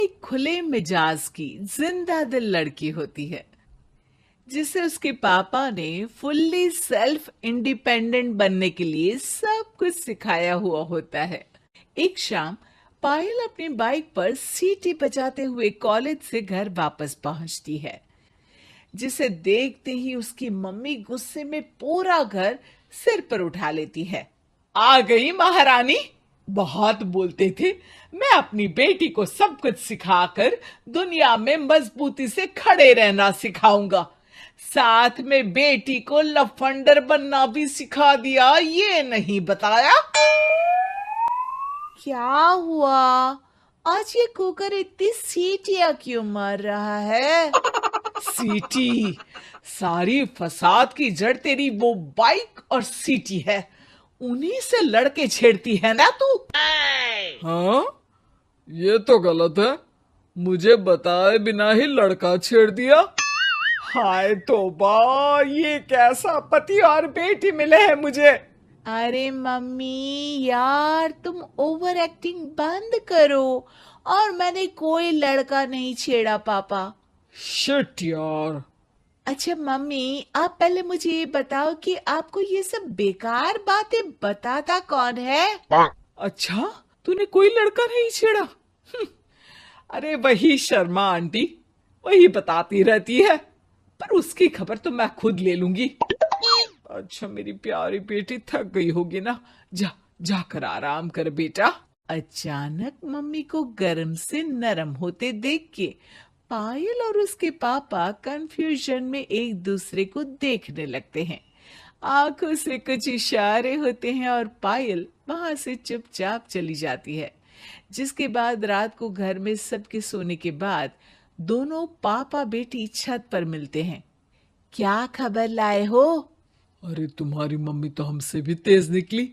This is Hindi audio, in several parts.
एक खुले मिजाज की जिंदा दिल लड़की होती है जिसे उसके पापा ने फुल्ली सेल्फ इंडिपेंडेंट बनने के लिए सब कुछ सिखाया हुआ होता है। एक शाम पायल अपनी बाइक पर सीटी बजाते हुए कॉलेज से घर वापस पहुंचती है, जिसे देखते ही उसकी मम्मी गुस्से में पूरा घर सिर पर उठा लेती है। आ गई महारानी, बहुत बोलते थे मैं अपनी बेटी को सब कुछ सिखाकर दुनिया में मजबूती से खड़े रहना सिखाऊंगा, साथ में बेटी को लफंडर बनना भी सिखा दिया, ये नहीं बताया। क्या हुआ? आज ये कुकर इतनी सीटियां क्यों मार रहा है? सीटी? सारी फसाद की जड़ तेरी वो बाइक और सीटी है, उन्हीं से लड़के छेड़ती है ना तू? हाँ, ये तो गलत है। मुझे बताए बिना ही लड़का छेड़ दिया। हाय तौबा, ये कैसा पति और बेटी मिले हैं मुझे। अरे मम्मी यार, तुम ओवर एक्टिंग बंद करो। और मैंने कोई लड़का नहीं छेड़ा पापा। शिट यार। अच्छा मम्मी, आप पहले मुझे ये बताओ कि आपको ये सब बेकार बातें बताता कौन है? अच्छा, तूने कोई लड़का नहीं छेड़ा? अरे वही शर्मा आंटी, वही बताती रहती है, पर उसकी खबर तो मैं खुद ले लूंगी। अच्छा मेरी प्यारी बेटी, थक गई होगी ना, जा जाकर आराम कर बेटा। अचानक मम्मी को गर्म से नरम होते देख के पायल और उसके पापा कंफ्यूजन में एक दूसरे को देखने लगते हैं। आंखों से कुछ इशारे होते हैं और पायल वहां से चुपचाप चली जाती है। जिसके बाद रात को घर में सबके सोने के बाद दोनों पापा बेटी छत पर मिलते हैं। क्या खबर लाए हो? अरे तुम्हारी मम्मी तो हमसे भी तेज निकली,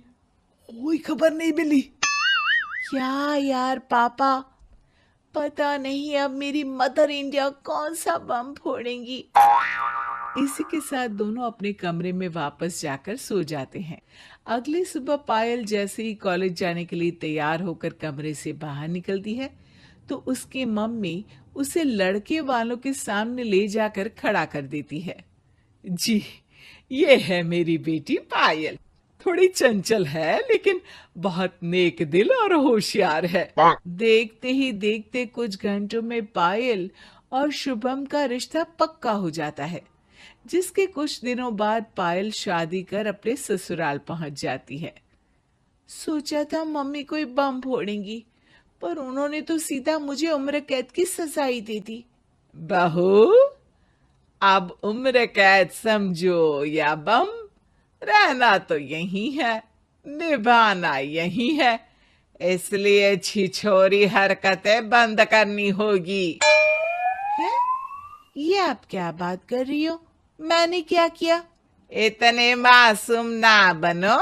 कोई खबर नहीं मिली। क्या यार पापा, पता नहीं अब मेरी मदर इंडिया कौन सा बम फोड़ेंगी। इसी के साथ दोनों अपने कमरे में वापस जाकर सो जाते हैं। अगली सुबह पायल जैसे ही कॉलेज जाने के लिए तैयार होकर कमरे से बाहर निकलती है तो उसकी मम्मी उसे लड़के वालों के सामने ले जाकर खड़ा कर देती है। जी, ये है मेरी बेटी पायल। थोड़ी चंचल है लेकिन बहुत नेक दिल और होशियार है। देखते ही देखते कुछ घंटों में पायल और शुभम का रिश्ता पक्का हो जाता है, जिसके कुछ दिनों बाद पायल शादी कर अपने ससुराल पहुंच जाती है। सोचा था मम्मी कोई बम फोड़ेंगी, पर उन्होंने तो सीधा मुझे उम्र कैद की सजा ही दे दी। बहू, अब उम्र कैद समझो या बम, रहना तो यही है, निभाना यही है, इसलिए छिछोरी हरकतें बंद करनी होगी। है? ये आप क्या बात कर रही हो? मैंने क्या किया? इतने मासूम ना बनो,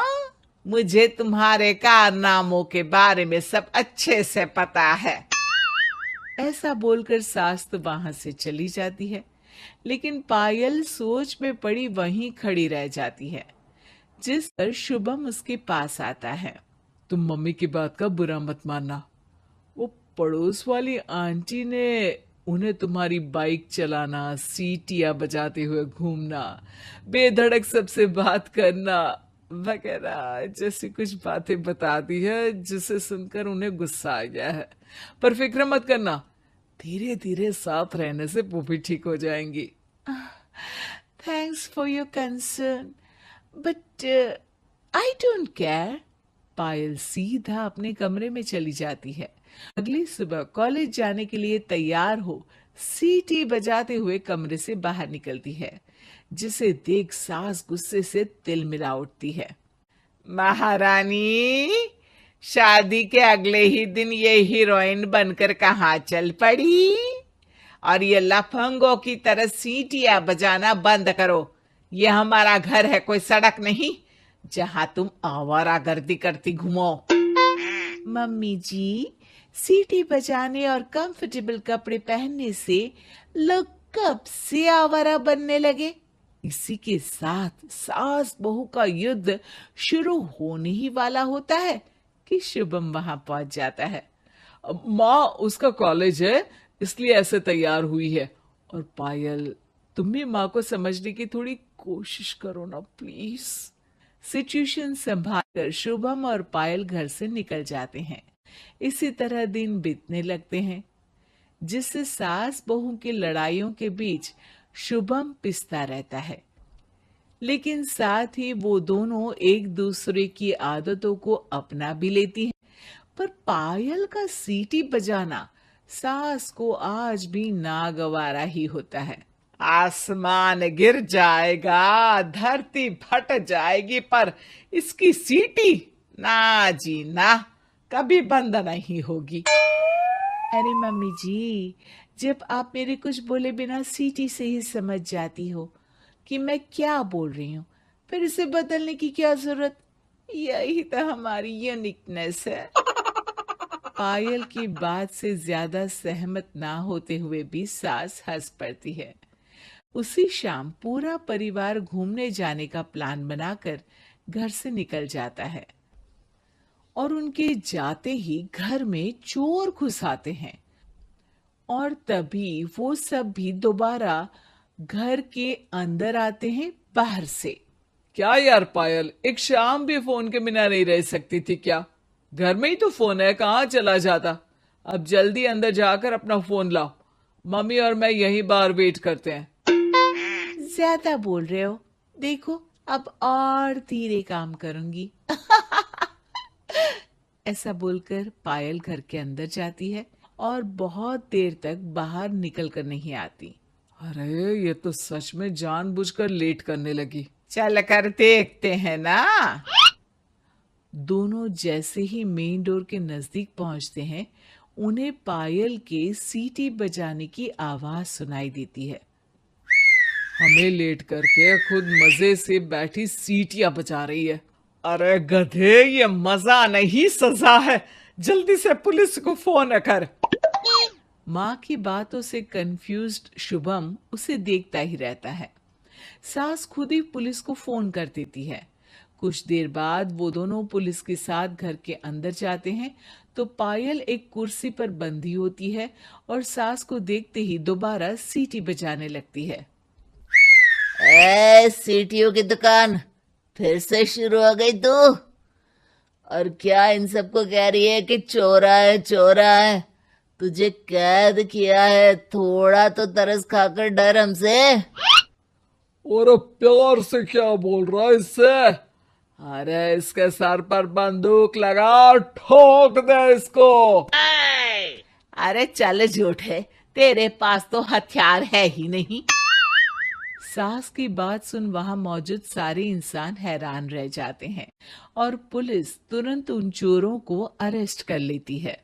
मुझे तुम्हारे कारनामों के बारे में सब अच्छे से पता है। ऐसा बोलकर सास तो वहां से चली जाती है, लेकिन पायल सोच में पड़ी वहीं खड़ी रह जाती है। जिस पर शुभम उसके पास आता है। तुम मम्मी की बात का बुरा मत मानना, वो पड़ोस वाली आंटी ने उन्हें तुम्हारी बाइक चलाना, सीटियां बजाते हुए घूमना, बेधड़क सबसे बात करना वगैरह जैसी कुछ बातें बता दी है, जिसे सुनकर उन्हें गुस्सा आ गया है। पर फिक्र मत करना, धीरे धीरे साथ रहने से वो भी ठीक हो जाएंगी। Thanks for your concern, but I don't care. Payal सीधा अपने कमरे में चली जाती है। अगली सुबह कॉलेज जाने के लिए तैयार हो सीटी बजाते हुए कमरे से बाहर निकलती है, जिसे देख सास गुस्से से तिल मिला उठती है। महारानी, शादी के अगले ही दिन ये हीरोइन बनकर कहाँ चल पड़ी? और ये लफंगों की तरह सीटियां बजाना बंद करो। ये हमारा घर है, कोई सड़क नहीं जहां तुम आवारागर्दी करती घूमो। मम्मी जी, सीटी बजाने और कंफर्टेबल कपड़े पहनने से लोग कब से आवारा बनने लगे? इसी के साथ सास बहू का युद्ध शुरू होने ही वाला होता है कि शुभम वहां पहुंच जाता है माँ उसका कॉलेज है इसलिए ऐसे तैयार हुई है। और पायल, तुम भी माँ को समझने की थोड़ी कोशिश करो ना प्लीज। सिचुएशन संभालकर शुभम और पायल घर से निकल जाते हैं। इसी तरह दिन बीतने लगते हैं, जिससे सास बहू की लड़ाइयों के बीच शुभम पिसता रहता है। लेकिन साथ ही वो दोनों एक दूसरे की आदतों को अपना भी लेती हैं। पर पायल का सीटी बजाना सास को आज भी नागवारा ही होता है। आसमान गिर जाएगा, धरती फट जाएगी, पर इसकी सीटी ना जी ना, कभी बंद नहीं होगी। अरे मम्मी जी, जब आप मेरे कुछ बोले बिना सीटी से ही समझ जाती हो कि मैं क्या बोल रही हूँ, फिर इसे बदलने की क्या जरूरत? यही तो हमारी यूनिकनेस है। पायल की बात से ज्यादा सहमत ना होते हुए भी सास हंस पड़ती है। उसी शाम पूरा परिवार घूमने जाने का प्लान बनाकर घर से निकल जाता है और उनके जाते ही घर में चोर घुस आते हैं। और तभी वो सब भी दोबारा घर के अंदर आते हैं बाहर से। क्या यार पायल, एक शाम भी फोन के बिना नहीं रह सकती थी क्या? घर में ही तो फोन है, कहाँ चला जाता? अब जल्दी अंदर जाकर अपना फोन लाओ, मम्मी और मैं यही बाहर वेट करते हैं। ज्यादा बोल रहे हो, देखो अब और धीरे काम करूंगी। ऐसा बोलकर पायल घर के अंदर जाती है और बहुत देर तक बाहर निकल कर नहीं आती। अरे ये तो सच में जानबूझकर लेट करने लगी। चल कर देखते हैं ना। दोनों जैसे ही मेन डोर के नजदीक पहुंचते हैं, उन्हें पायल के सीटी बजाने की आवाज सुनाई देती है। हमें लेट करके खुद मजे से बैठी सीटियां बजा रही है। अरे गधे, ये मजा नहीं सजा है, जल्दी से पुलिस को फोन कर। माँ की बातों से कंफ्यूज्ड शुभम उसे देखता ही रहता है। सास खुद ही पुलिस को फोन कर देती है। कुछ देर बाद वो दोनों पुलिस के साथ घर के अंदर जाते हैं तो पायल एक कुर्सी पर बंधी होती है और सास को देखते ही दोबारा सीटी बजाने लगती है। सीटियों की दुकान फिर से शुरू हो गई तू? और क्या इन सबको कह रही है कि चोरा है चोरा है? तुझे कैद किया है, थोड़ा तो तरस खाकर डर हमसे। और प्यार से क्या बोल रहा है इससे? अरे इसके सर पर बंदूक लगा, ठोक दे इसको। अरे चल झूठे, तेरे पास तो हथियार है ही नहीं। सास की बात सुन वहां मौजूद सारे इंसान हैरान रह जाते हैं और पुलिस तुरंत उन चोरों को अरेस्ट कर लेती है।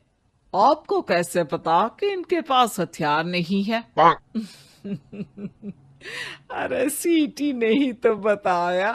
आपको कैसे पता कि इनके पास हथियार नहीं है? अरे सीटी ने ही तो बताया।